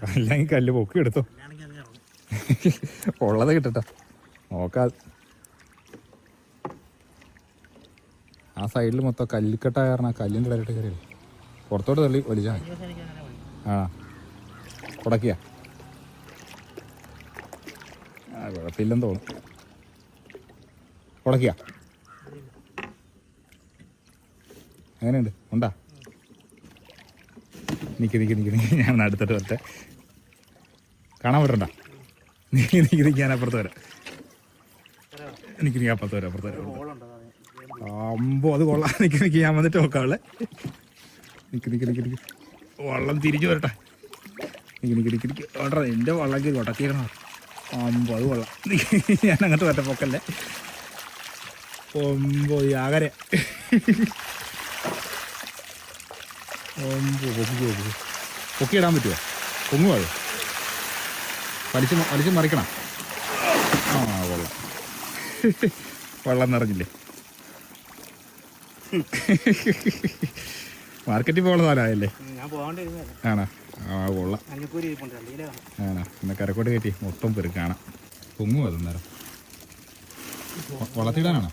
കല്ലെങ്കിൽ കല്ല് പൊക്കി എടുത്തോ. ഉള്ളത് കിട്ടട്ടോ, നോക്കാതെ. ആ സൈഡിൽ മൊത്തം കല്ലിക്കെട്ടായ കാരണം കല്ലിൻ്റെ ഇടയിലിട്ട് കയറിയില്ല. പുറത്തോട്ട് തള്ളി വലിച്ചാൽ മതി. ആ കുടക്കിയ കുഴപ്പമില്ലെന്ന് തോന്നുന്നു. കുടക്കിയ എങ്ങനെയുണ്ട്? ഉണ്ടാ? നിൽക്കി ഞാൻ അടുത്തിട്ട് വരട്ടെ. കാണാൻ പറ്റണ്ട? നിൽക്കി ഞാൻ അപ്പുറത്ത് വരാം. നീ അപ്പുറത്ത് വരാം. അമ്പോ അത് കൊള്ളാം. നിൽക്കി ഞാൻ വന്നിട്ട് നോക്കാവളെ. നിൽക്കി വള്ളം തിരിച്ചു വരട്ടെ. നിൽക്കി ഓർഡർ എൻ്റെ വള്ളക്ക് കൊടക്കിക്കണം. അമ്പോ അത് കൊള്ളാം. ഞാൻ അങ്ങോട്ട് വരട്ടെ, പൊക്കല്ലേ. ഒമ്പോ ആകരെ പൊക്കിയിടാൻ പറ്റുമോ? പൊങ്ങുമോ അത്? വലിച്ച് മറിക്കണം. ആ കൊള്ളാം. വെള്ളം നിറഞ്ഞില്ലേ? മാർക്കറ്റിൽ പോകുന്ന സാധനമായല്ലേ? ആണോ? ആ കൊള്ളാം. ആണോ? എന്നാൽ കരക്കോട്ട് കയറ്റി മൊത്തം പെരുക്കാണ്. പൊങ്ങുമോ അത് നേരം? വള്ളത്തിടാനാണോ?